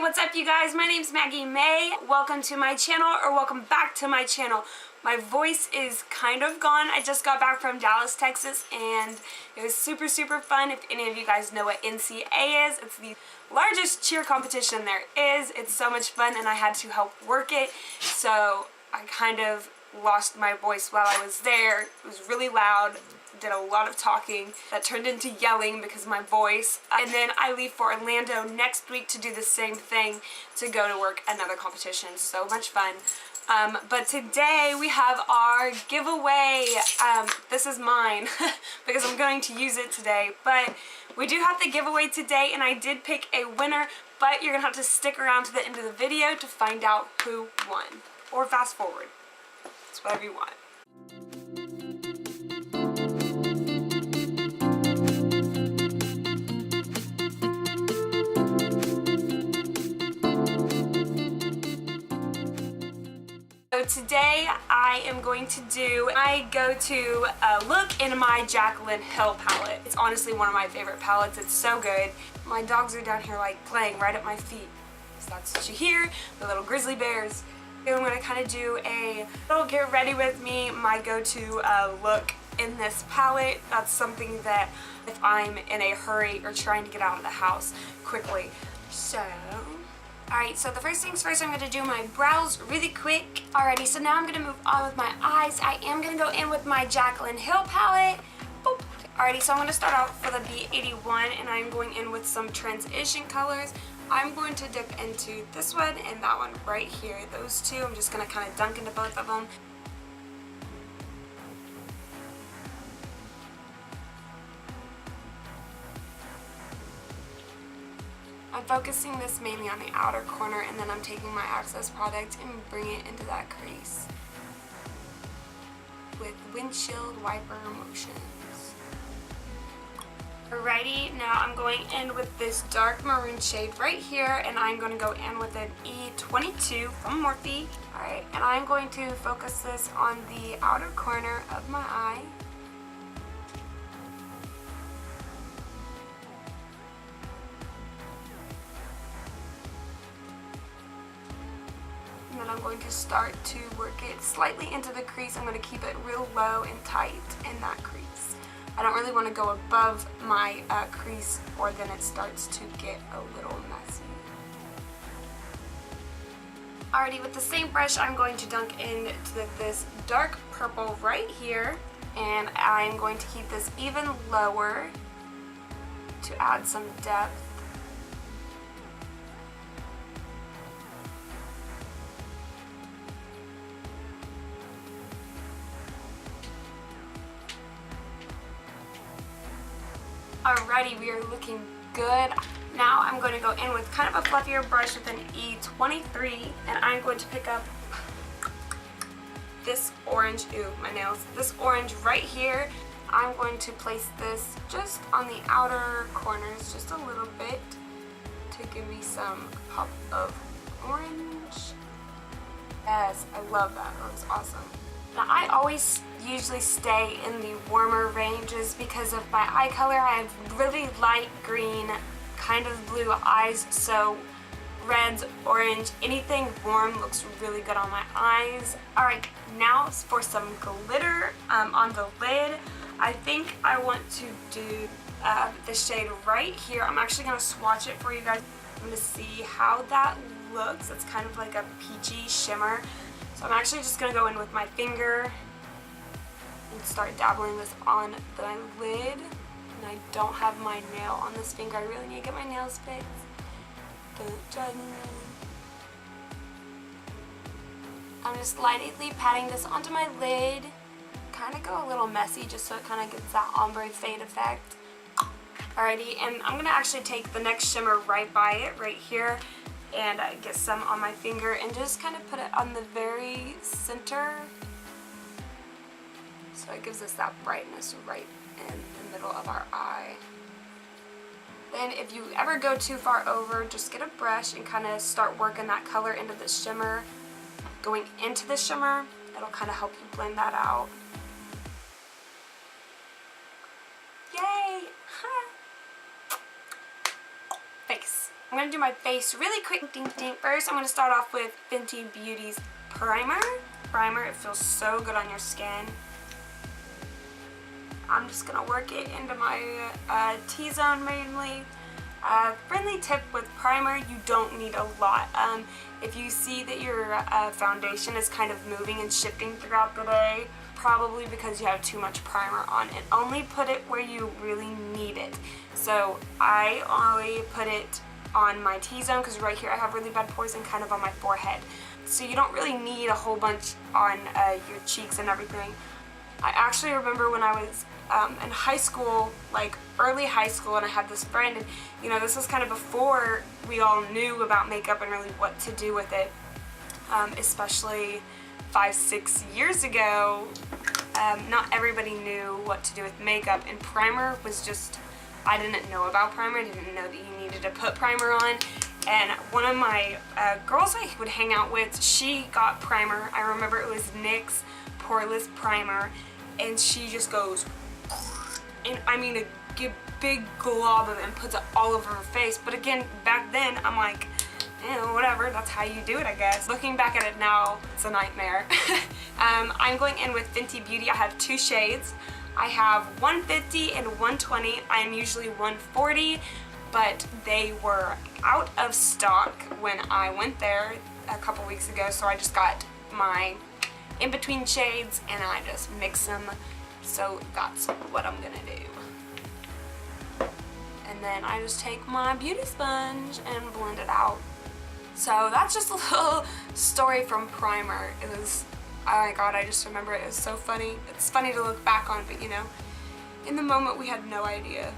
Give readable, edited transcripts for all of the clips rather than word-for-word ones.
what's up you guys? My name's Maggie Mae. Welcome to my channel, or welcome back to my channel. My voice is kind of gone. I just got back from Dallas, Texas, and it was super fun. If any of you guys know what NCA is, it's the largest cheer competition there is. It's so much fun, and I had to help work it, so I kind of lost my voice while I was there. It was really loud, did a lot of talking that turned into yelling because of my voice. And then I leave for Orlando next week to do the same thing, to go to work another competition. So much fun. But today we have our giveaway. This is mine because I'm going to use it today. But we do have the giveaway today, and I did pick a winner, but you're gonna have to stick around to the end of the video to find out who won. Or fast forward. It's whatever you want. So today I am going to do my go-to look in my Jaclyn Hill palette. It's honestly one of my favorite palettes. It's so good. My dogs are down here like playing right at my feet. So that's what you hear, the little grizzly bears. I'm going to kind of do a little get ready with me, my go-to look in this palette. That's something that if I'm in a hurry or trying to get out of the house quickly. So, alright, so the first things first, I'm going to do my brows really quick. Alrighty, so now I'm going to move on with my eyes. I am going to go in with my Jaclyn Hill palette. Boop. Alrighty, so I'm going to start out for the B81, and I'm going in with some transition colors. I'm going to dip into this one and that one right here. Those two, I'm just going to kind of dunk into both of them. I'm focusing this mainly on the outer corner, and then I'm taking my Access product and bringing it into that crease with windshield wiper motions. Alrighty, now I'm going in with this dark maroon shade right here, and I'm going to go in with an E22 from Morphe. Alright, and I'm going to focus this on the outer corner of my eye. And then I'm going to start to work it slightly into the crease. I'm going to keep it real low and tight in that crease. I don't really want to go above my crease, or then it starts to get a little messy. Alrighty, with the same brush, I'm going to dunk into this dark purple right here, and I'm going to keep this even lower to add some depth. Alrighty, we are looking good. Now I'm going to go in with kind of a fluffier brush with an E23, and I'm going to pick up this orange, my nails, this orange right here. I'm going to place this just on the outer corners, just a little bit, to give me some pop of orange. Yes, I love that. That looks awesome. Now I always usually stay in the warmer ranges because of my eye color. I have really light green, kind of blue eyes, so reds, orange, anything warm looks really good on my eyes. Alright, now for some glitter on the lid. I think I want to do the shade right here. I'm actually going to swatch it for you guys. I'm going to see how that looks. It's kind of like a peachy shimmer. So I'm actually just going to go in with my finger and start dabbling this on the lid. And I don't have my nail on this finger. I really need to get my nails fixed. I'm just lightly patting this onto my lid. Kind of go a little messy just so it kind of gets that ombre fade effect. Alrighty, and I'm going to actually take the next shimmer right by it, right here, and get some on my finger and just kind of put it on the very center, so it gives us that brightness right in the middle of our eye. Then if you ever go too far over, just get a brush and kind of start working that color into the shimmer. Going into the shimmer, it'll kind of help you blend that out. Yay! Face. I'm going to do my face really quick. First, I'm going to start off with Fenty Beauty's primer. It feels so good on your skin. I'm just going to work it into my T-zone mainly. Friendly tip with primer, you don't need a lot. If you see that your foundation is kind of moving and shifting throughout the day, probably because you have too much primer on it. Only put it where you really need it. So I only put it on my T-zone because right here I have really bad pores and kind of on my forehead. So you don't really need a whole bunch on your cheeks and everything. I actually remember when I was in high school, like early high school, and I had this friend, and you know, this was kind of before we all knew about makeup and really what to do with it, especially 5-6 years ago. Not everybody knew what to do with makeup, and primer was just, I didn't know about primer. I didn't know that you needed to put primer on. And one of my girls I would hang out with, she got primer. I remember it was NYX Poreless Primer, and she just goes, and I mean a big glob of it and puts it all over her face. But again, back then, I'm like, whatever, that's how you do it, I guess. Looking back at it now, it's a nightmare. I'm going in with Fenty Beauty. I have 2 shades. I have 150 and 120. I'm usually 140, but they were out of stock when I went there a couple weeks ago, so I just got my in-between shades and I just mix them. So that's what I'm gonna do. And then I just take my beauty sponge and blend it out. So that's just a little story from primer. It was, oh my god, I just remember it was so funny. It's funny to look back on, but you know, in the moment we had no idea.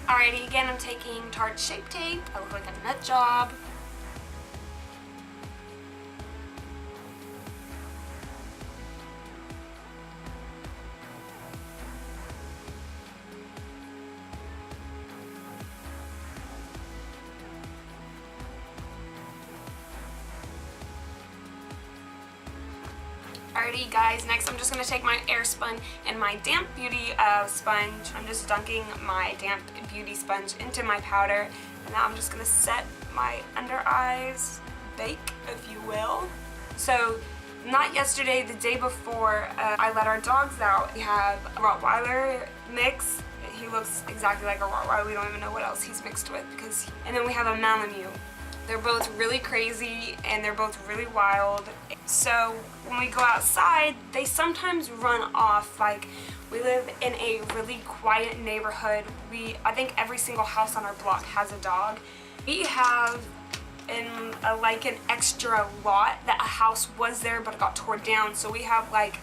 Alrighty, again I'm taking Tarte Shape Tape. I look like a nut job. Alrighty guys, next I'm just going to take my air spun and my damp beauty sponge. I'm just dunking my damp beauty sponge into my powder, and now I'm just going to set my under eyes, bake if you will. So not yesterday, the day before, I let our dogs out. We have a Rottweiler mix. He looks exactly like a Rottweiler. We don't even know what else he's mixed with, and then we have a Malamute. They're both really crazy and they're both really wild. So when we go outside, they sometimes run off. Like, we live in a really quiet neighborhood. I think every single house on our block has a dog. We have like an extra lot that a house was there but it got torn down. So we have like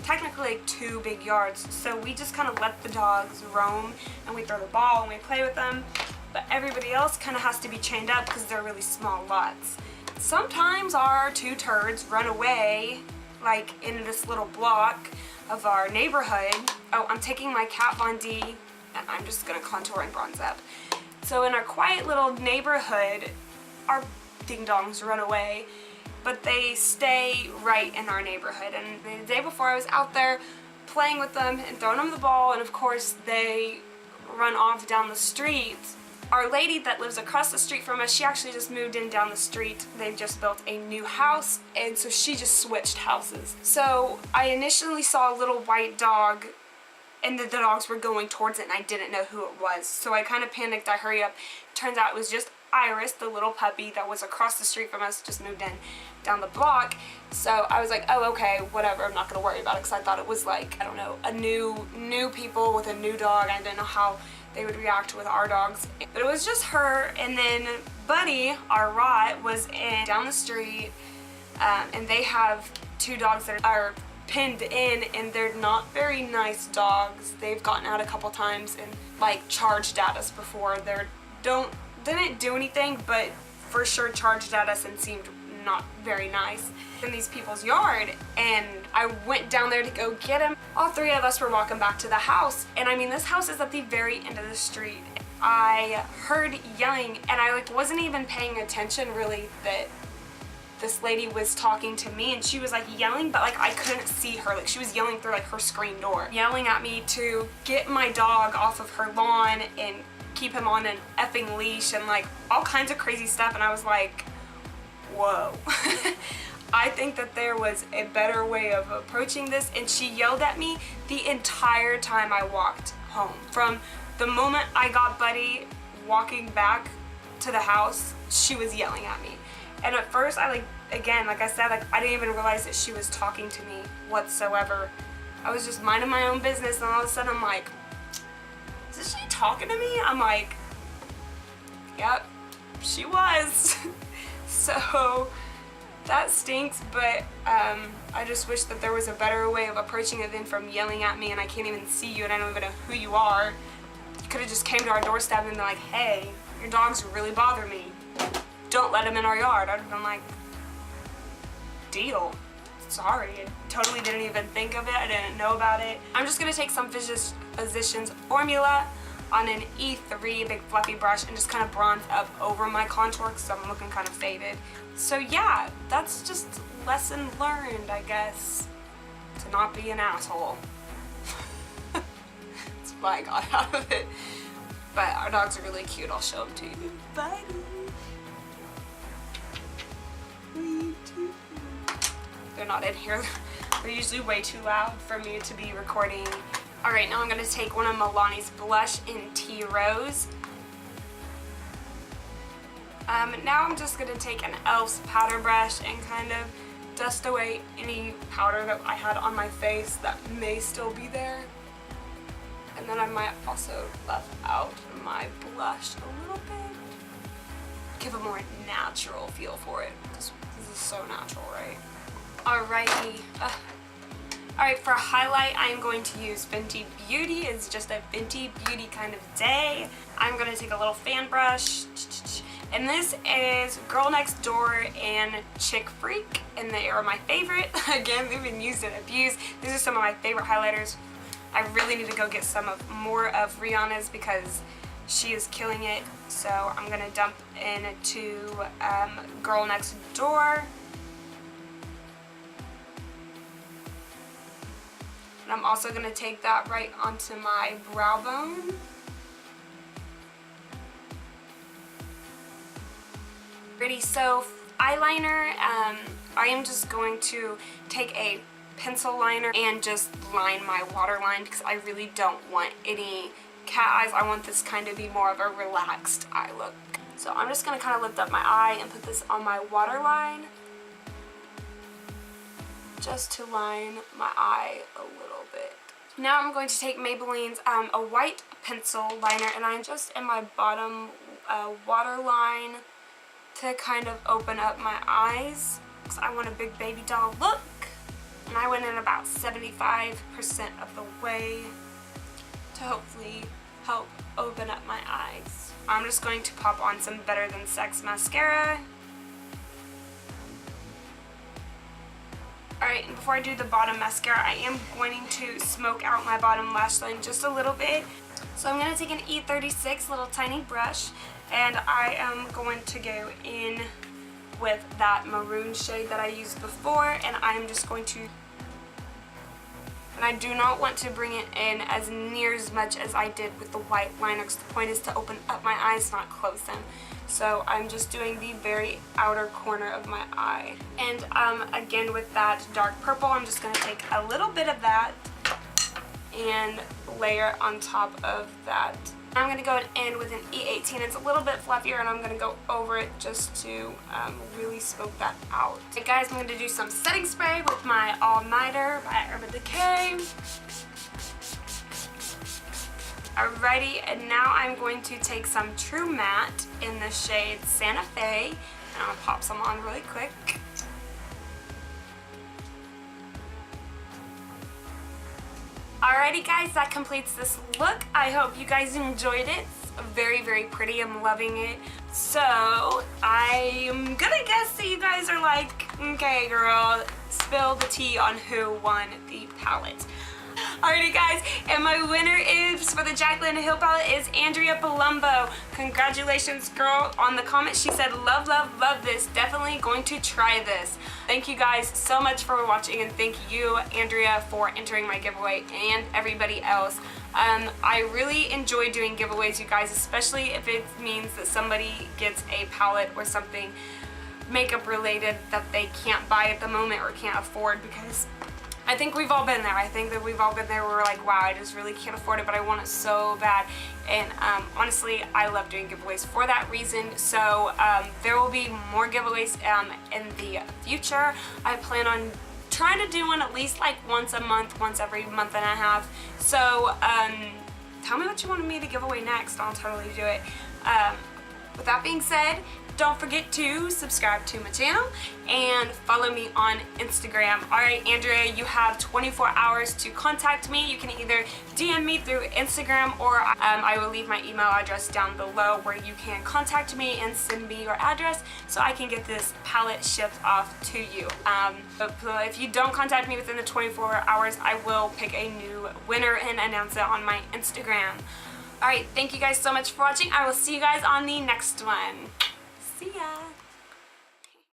technically like 2 big yards. So we just kind of let the dogs roam and we throw the ball and we play with them. But everybody else kind of has to be chained up because they're really small lots. Sometimes our 2 turds run away, like in this little block of our neighborhood. Oh, I'm taking my Kat Von D and I'm just gonna contour and bronze up. So in our quiet little neighborhood, our ding-dongs run away, but they stay right in our neighborhood. And the day before I was out there playing with them and throwing them the ball, and of course they run off down the street. Our lady that lives across the street from us, she actually just moved in down the street. They've just built a new house, and so she just switched houses. So I initially saw a little white dog, and the dogs were going towards it, and I didn't know who it was. So I kind of panicked. I hurry up. Turns out it was just Iris, the little puppy that was across the street from us, just moved in down the block. So I was like, oh, okay, whatever. I'm not going to worry about it, because I thought it was like, I don't know, a new people with a new dog. I didn't know how they would react with our dogs. But it was just her, and then Buddy, our Rot, was down the street, and they have 2 dogs that are pinned in, and they're not very nice dogs. They've gotten out a couple times and like charged at us before. Didn't do anything, but for sure charged at us and seemed not very nice in these people's yard, and I went down there to go get him. All 3 of us were walking back to the house, and I mean, this house is at the very end of the street. I heard yelling, and I like wasn't even paying attention really that this lady was talking to me, and she was like yelling, but like I couldn't see her. Like, she was yelling through like her screen door, yelling at me to get my dog off of her lawn and keep him on an effing leash and like all kinds of crazy stuff, and I was like, whoa. I think that there was a better way of approaching this, and she yelled at me the entire time I walked home. From the moment I got Buddy walking back to the house, she was yelling at me. And at first I again, like I said, I didn't even realize that she was talking to me whatsoever. I was just minding my own business, and all of a sudden I'm like, is she talking to me? I'm like, yep, she was. So that stinks, but I just wish that there was a better way of approaching it than from yelling at me and I can't even see you and I don't even know who you are. You could have just came to our doorstep and been like, hey, your dogs really bother me. Don't let them in our yard. I'd have been like, deal. Sorry, I totally didn't even think of it. I didn't know about it. I'm just gonna take some Physicians Formula on an E3 big fluffy brush and just kind of bronze up over my contour because I'm looking kind of faded. So yeah, that's just lesson learned, I guess, to not be an asshole. That's what I got out of it. But our dogs are really cute. I'll show them to you. Bye. They're not in here. They're usually way too loud for me to be recording. Alright, now I'm going to take one of Milani's blush in Tea Rose. Now I'm just going to take an e.l.f.'s powder brush and kind of dust away any powder that I had on my face that may still be there. And then I might also buff out my blush a little bit. Give a more natural feel for it. This is so natural, right? Alrighty. Alright, for a highlight, I'm going to use Fenty Beauty. It's just a Fenty Beauty kind of day. I'm going to take a little fan brush. And this is Girl Next Door and Chick Freak. And they are my favorite. Again, they've been used and abused. These are some of my favorite highlighters. I really need to go get more of Rihanna's because she is killing it. So I'm going to dump into Girl Next Door. And I'm also going to take that right onto my brow bone. Ready, so eyeliner, I am just going to take a pencil liner and just line my waterline because I really don't want any cat eyes. I want this kind of be more of a relaxed eye look. So I'm just going to kind of lift up my eye and put this on my waterline just to line my eye a little bit. Now I'm going to take Maybelline's a white pencil liner, and I'm just in my bottom waterline to kind of open up my eyes because I want a big baby doll look. And I went in about 75% of the way to hopefully help open up my eyes. I'm just going to pop on some Better Than Sex mascara. Alright, and before I do the bottom mascara, I am going to smoke out my bottom lash line just a little bit. So I'm going to take an E36 little tiny brush, and I am going to go in with that maroon shade that I used before, and I'm just going to, and I do not want to bring it in as near as much as I did with the white liner because the point is to open up my eyes, not close them. So I'm just doing the very outer corner of my eye. And again with that dark purple, I'm just going to take a little bit of that and layer on top of that. I'm going to go in with an E18. It's a little bit fluffier, and I'm going to go over it just to really smoke that out. Okay guys, I'm going to do some setting spray with my All Nighter by Urban Decay. Alrighty, and now I'm going to take some True Matte in the shade Santa Fe, and I'm going to pop some on really quick. Alrighty guys, that completes this look. I hope you guys enjoyed it. It's very, very pretty. I'm loving it. So, I'm gonna guess that you guys are like, okay girl, spill the tea on who won the palette. Alrighty guys, and my winner is for the Jaclyn Hill palette is Andrea Palumbo. Congratulations girl. On the comment she said, love, love, love this. Definitely going to try this. Thank you guys so much for watching, and thank you Andrea for entering my giveaway and everybody else. I really enjoy doing giveaways, you guys, especially if it means that somebody gets a palette or something makeup related that they can't buy at the moment or can't afford, because I think we've all been there. I think that we've all been there where we're like, wow, I just really can't afford it, but I want it so bad. And honestly, I love doing giveaways for that reason. So there will be more giveaways in the future. I plan on trying to do one at least like once a month, once every month and a half. So tell me what you want me to give away next. I'll totally do it. With that being said, don't forget to subscribe to my channel and follow me on Instagram. Alright, Andrea, you have 24 hours to contact me. You can either DM me through Instagram, or I will leave my email address down below where you can contact me and send me your address so I can get this palette shipped off to you. But if you don't contact me within the 24 hours, I will pick a new winner and announce it on my Instagram. Alright, thank you guys so much for watching. I will see you guys on the next one. See ya!